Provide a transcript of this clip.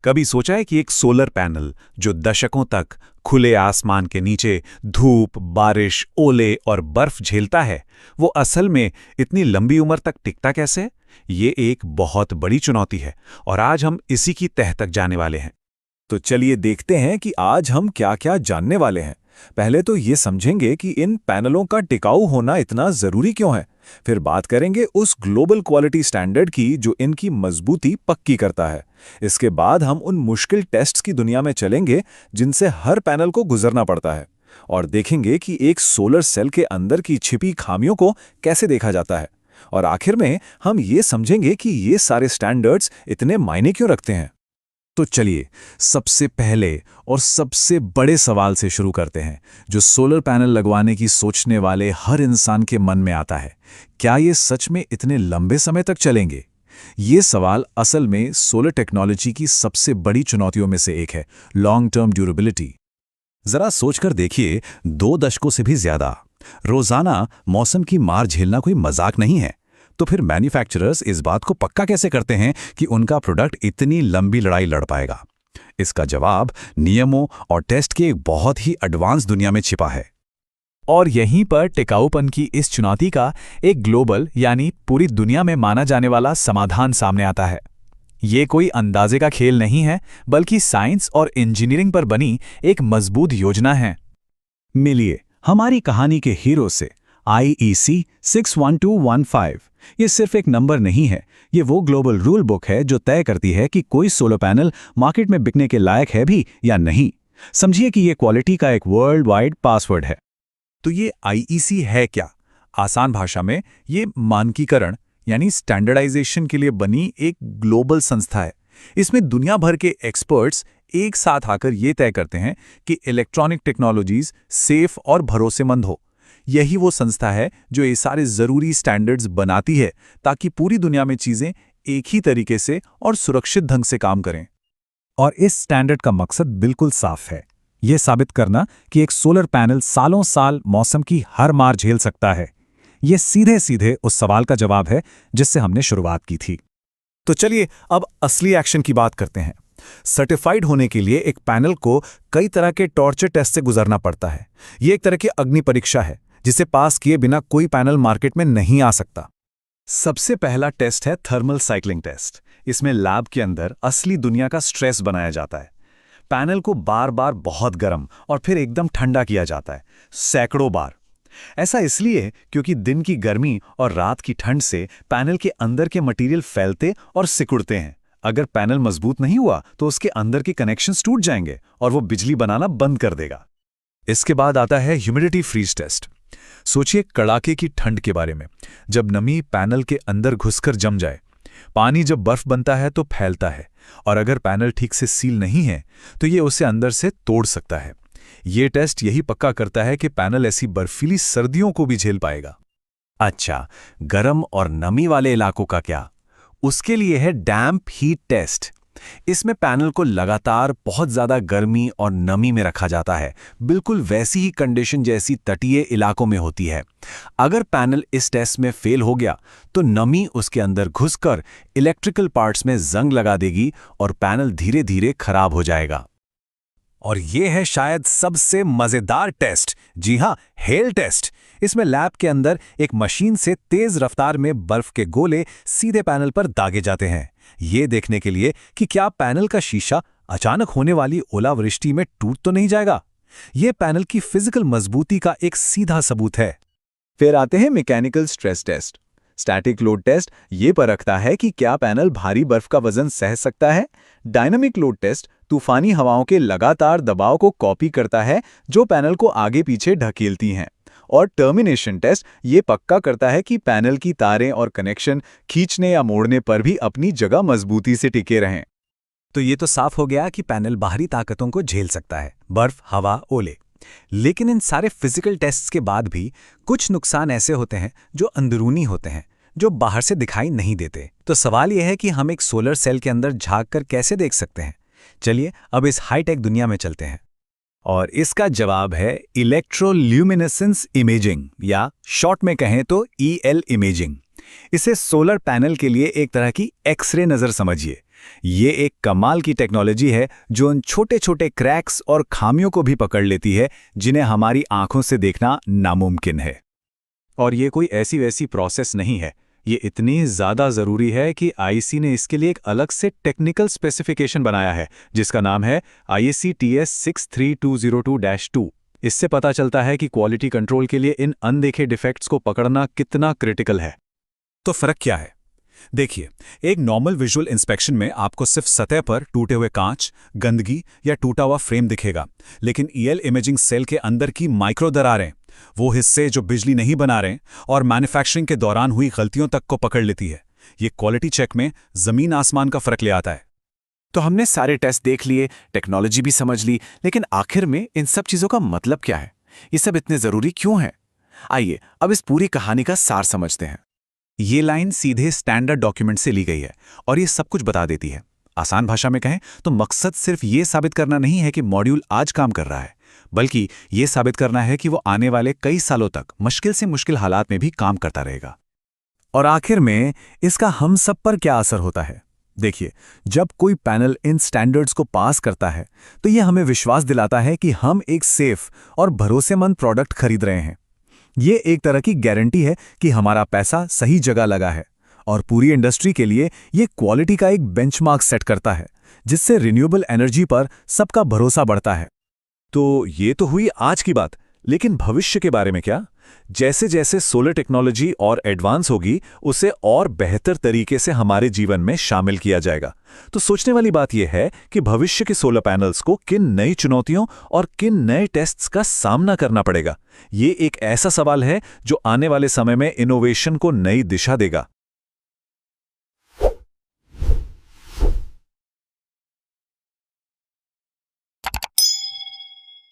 कभी सोचा है कि एक सोलर पैनल जो दशकों तक खुले आसमान के नीचे धूप, बारिश, ओले और बर्फ झेलता है, वो असल में इतनी लंबी उम्र तक टिकता कैसे है? ये एक बहुत बड़ी चुनौती है और आज हम इसी की तह तक जाने वाले हैं। तो चलिए देखते हैं कि आज हम क्या-क्या जानने वाले हैं। पहले तो ये समझेंगे कि इन पैनलों का टिकाऊ होना इतना जरूरी क्यों है। फिर बात करेंगे उस ग्लोबल क्वालिटी स्टैंडर्ड की जो इनकी मजबूती पक्की करता है। इसके बाद हम उन मुश्किल टेस्ट्स की दुनिया में चलेंगे जिनसे हर पैनल को गुजरना पड़ता है और देखेंगे कि एक सोलर सेल के अंदर की छिपी खामियों को कैसे देखा जाता है। और आखिर में हम ये समझेंगे कि ये सारे स्टैंडर्ड्स इतने मायने क्यों रखते हैं। तो चलिए सबसे पहले और सबसे बड़े सवाल से शुरू करते हैं जो सोलर पैनल लगवाने की सोचने वाले हर इंसान के मन में आता है। क्या ये सच में इतने लंबे समय तक चलेंगे? ये सवाल असल में सोलर टेक्नोलॉजी की सबसे बड़ी चुनौतियों में से एक है, लॉन्ग टर्म ड्यूरेबिलिटी। जरा सोचकर देखिए, 2 दशकों से भी ज्यादा रोजाना मौसम की मार झेलना कोई मजाक नहीं है। तो फिर मैन्युफैक्चरर्स इस बात को पक्का कैसे करते हैं कि उनका प्रोडक्ट इतनी लंबी लड़ाई लड़ पाएगा? इसका जवाब नियमों और टेस्ट की एक बहुत ही एडवांस दुनिया में छिपा है। और यहीं पर टिकाऊपन की इस चुनौती का एक ग्लोबल यानी पूरी दुनिया में माना जाने वाला समाधान सामने आता है। ये कोई अंदाजे का खेल नहीं है, बल्कि साइंस और इंजीनियरिंग पर बनी एक मजबूत योजना है। मिलिए हमारी कहानी के हीरो से। IEC 61215 ये सिर्फ एक नंबर नहीं है, ये वो ग्लोबल रूल बुक है जो तय करती है कि कोई सोलर पैनल मार्केट में बिकने के लायक है भी या नहीं। समझिए कि ये क्वालिटी का एक वर्ल्ड वाइड पासवर्ड है। तो ये IEC है क्या? आसान भाषा में ये मानकीकरण यानी स्टैंडर्डाइजेशन के लिए बनी एक ग्लोबल संस्था है। इसमें दुनिया भर के एक्सपर्ट्स एक साथ आकर ये तय करते हैं कि इलेक्ट्रॉनिक टेक्नोलॉजीज सेफ और भरोसेमंद हो। यही वो संस्था है जो ये सारे जरूरी स्टैंडर्ड्स बनाती है ताकि पूरी दुनिया में चीजें एक ही तरीके से और सुरक्षित ढंग से काम करें। और इस स्टैंडर्ड का मकसद बिल्कुल साफ है, ये साबित करना कि एक सोलर पैनल सालों साल मौसम की हर मार झेल सकता है। ये सीधे सीधे उस सवाल का जवाब है जिससे हमने शुरुआत की थी। तो चलिए अब असली एक्शन की बात करते हैं। सर्टिफाइड होने के लिए एक पैनल को कई तरह के टॉर्चर टेस्ट से गुजरना पड़ता है। ये एक तरह की अग्नि परीक्षा है जिसे पास किए बिना कोई पैनल मार्केट में नहीं आ सकता। सबसे पहला टेस्ट है थर्मल साइक्लिंग टेस्ट। इसमें लैब के अंदर असली दुनिया का स्ट्रेस बनाया जाता है। पैनल को बार बार बहुत गर्म और फिर एकदम ठंडा किया जाता है, सैकड़ों बार। ऐसा इसलिए क्योंकि दिन की गर्मी और रात की ठंड से पैनल के अंदर के मटेरियल फैलते और सिकुड़ते हैं। अगर पैनल मजबूत नहीं हुआ तो उसके अंदर के कनेक्शंस टूट जाएंगे और वो बिजली बनाना बंद कर देगा। इसके बाद आता है ह्यूमिडिटी फ्रीज टेस्ट। सोचिए कड़ाके की ठंड के बारे में। जब नमी पैनल के अंदर घुसकर जम जाए, पानी जब बर्फ बनता है तो फैलता है और अगर पैनल ठीक से सील नहीं है तो ये उसे अंदर से तोड़ सकता है। ये टेस्ट यही पक्का करता है कि पैनल ऐसी बर्फीली सर्दियों को भी झेल पाएगा। अच्छा, गर्म और नमी वाले इलाकों का क्या? उसके लिए है डैम्प हीट टेस्ट। इसमें पैनल को लगातार बहुत ज्यादा गर्मी और नमी में रखा जाता है, बिल्कुल वैसी ही कंडीशन जैसी तटीय इलाकों में होती है। अगर पैनल इस टेस्ट में फेल हो गया तो नमी उसके अंदर घुसकर इलेक्ट्रिकल पार्ट्स में जंग लगा देगी और पैनल धीरे धीरे खराब हो जाएगा। और ये है शायद सबसे मजेदार टेस्ट। जी हां, हेल टेस्ट। इसमें लैब के अंदर एक मशीन से तेज रफ्तार में बर्फ के गोले सीधे पैनल पर दागे जाते हैं, ये देखने के लिए कि क्या पैनल का शीशा अचानक होने वाली ओलावृष्टि में टूट तो नहीं जाएगा। यह पैनल की फिजिकल मजबूती का एक सीधा सबूत है। फिर आते हैं mechanical stress test. Static load test ये परखता है कि क्या पैनल भारी बर्फ का वजन सह सकता है। डायनामिक लोड टेस्ट तूफानी हवाओं के लगातार दबाव को कॉपी करता है जो पैनल को आगे पीछे ढकेलती हैं। और टर्मिनेशन टेस्ट ये पक्का करता है कि पैनल की तारें और कनेक्शन खींचने या मोड़ने पर भी अपनी जगह मजबूती से टिके रहें। तो ये तो साफ हो गया कि पैनल बाहरी ताकतों को झेल सकता है, बर्फ, हवा, ओले। लेकिन इन सारे फिजिकल टेस्ट्स के बाद भी कुछ नुकसान ऐसे होते हैं जो अंदरूनी होते हैं, जो बाहर से दिखाई नहीं देते। तो सवाल यह है कि हम एक सोलर सेल के अंदर झांक कर कैसे देख सकते हैं। चलिए अब इस हाईटेक दुनिया में चलते हैं और इसका जवाब है इलेक्ट्रोल्यूमिनेसेंस इमेजिंग, या शॉर्ट में कहें तो EL इमेजिंग। इसे सोलर पैनल के लिए एक तरह की एक्सरे नज़र समझिए। ये एक कमाल की टेक्नोलॉजी है जो उन छोटे-छोटे क्रैक्स और खामियों को भी पकड़ लेती है जिन्हें हमारी आंखों से देखना नामुमकिन है। और ये कोई ऐसी वैसी प्रोसेस नहीं है, ये इतनी ज़्यादा ज़रूरी है कि आईएससी ने इसके लिए एक अलग से टेक्निकल स्पेसिफिकेशन बनाया है जिसका नाम है ISC TS 63202-2। इससे पता चलता है कि क्वालिटी कंट्रोल के लिए इन अनदेखे डिफेक्ट्स को पकड़ना कितना क्रिटिकल है। तो फ़र्क क्या है? देखिए, एक नॉर्मल विजुअल इंस्पेक्शन में आपको सिर्फ सतह पर टूटे हुए कांच, गंदगी या टूटा हुआ फ्रेम दिखेगा, लेकिन EL इमेजिंग सेल के अंदर की माइक्रो दरारें, वो हिस्से जो बिजली नहीं बना रहे और मैन्युफैक्चरिंग के दौरान हुई गलतियों तक को पकड़ लेती है। ये क्वालिटी चेक में ज़मीन आसमान का फ़र्क ले आता है। तो हमने सारे टेस्ट देख लिए, टेक्नोलॉजी भी समझ ली, लेकिन आखिर में इन सब चीज़ों का मतलब क्या है? ये सब इतने ज़रूरी क्यों है? आइए अब इस पूरी कहानी का सार समझते हैं। ये लाइन सीधे स्टैंडर्ड डॉक्यूमेंट से ली गई है और ये सब कुछ बता देती है। आसान भाषा में कहें तो मकसद सिर्फ ये साबित करना नहीं है कि मॉड्यूल आज काम कर रहा है, बल्कि ये साबित करना है कि वो आने वाले कई सालों तक मुश्किल से मुश्किल हालात में भी काम करता रहेगा। और आखिर में इसका हम सब पर क्या असर होता है? देखिए, जब कोई पैनल इन स्टैंडर्ड्स को पास करता है तो ये हमें विश्वास दिलाता है कि हम एक सेफ और भरोसेमंद प्रोडक्ट खरीद रहे हैं। ये एक तरह की गारंटी है कि हमारा पैसा सही जगह लगा है और पूरी इंडस्ट्री के लिए ये क्वालिटी का एक बेंचमार्क सेट करता है जिससे रिन्यूएबल एनर्जी पर सबका भरोसा बढ़ता है। तो ये तो हुई आज की बात, लेकिन भविष्य के बारे में क्या? जैसे जैसे सोलर टेक्नोलॉजी और एडवांस होगी, उसे और बेहतर तरीके से हमारे जीवन में शामिल किया जाएगा। तो सोचने वाली बात यह है कि भविष्य के सोलर पैनल्स को किन नई चुनौतियों और किन नए टेस्ट्स का सामना करना पड़ेगा। ये एक ऐसा सवाल है जो आने वाले समय में इनोवेशन को नई दिशा देगा।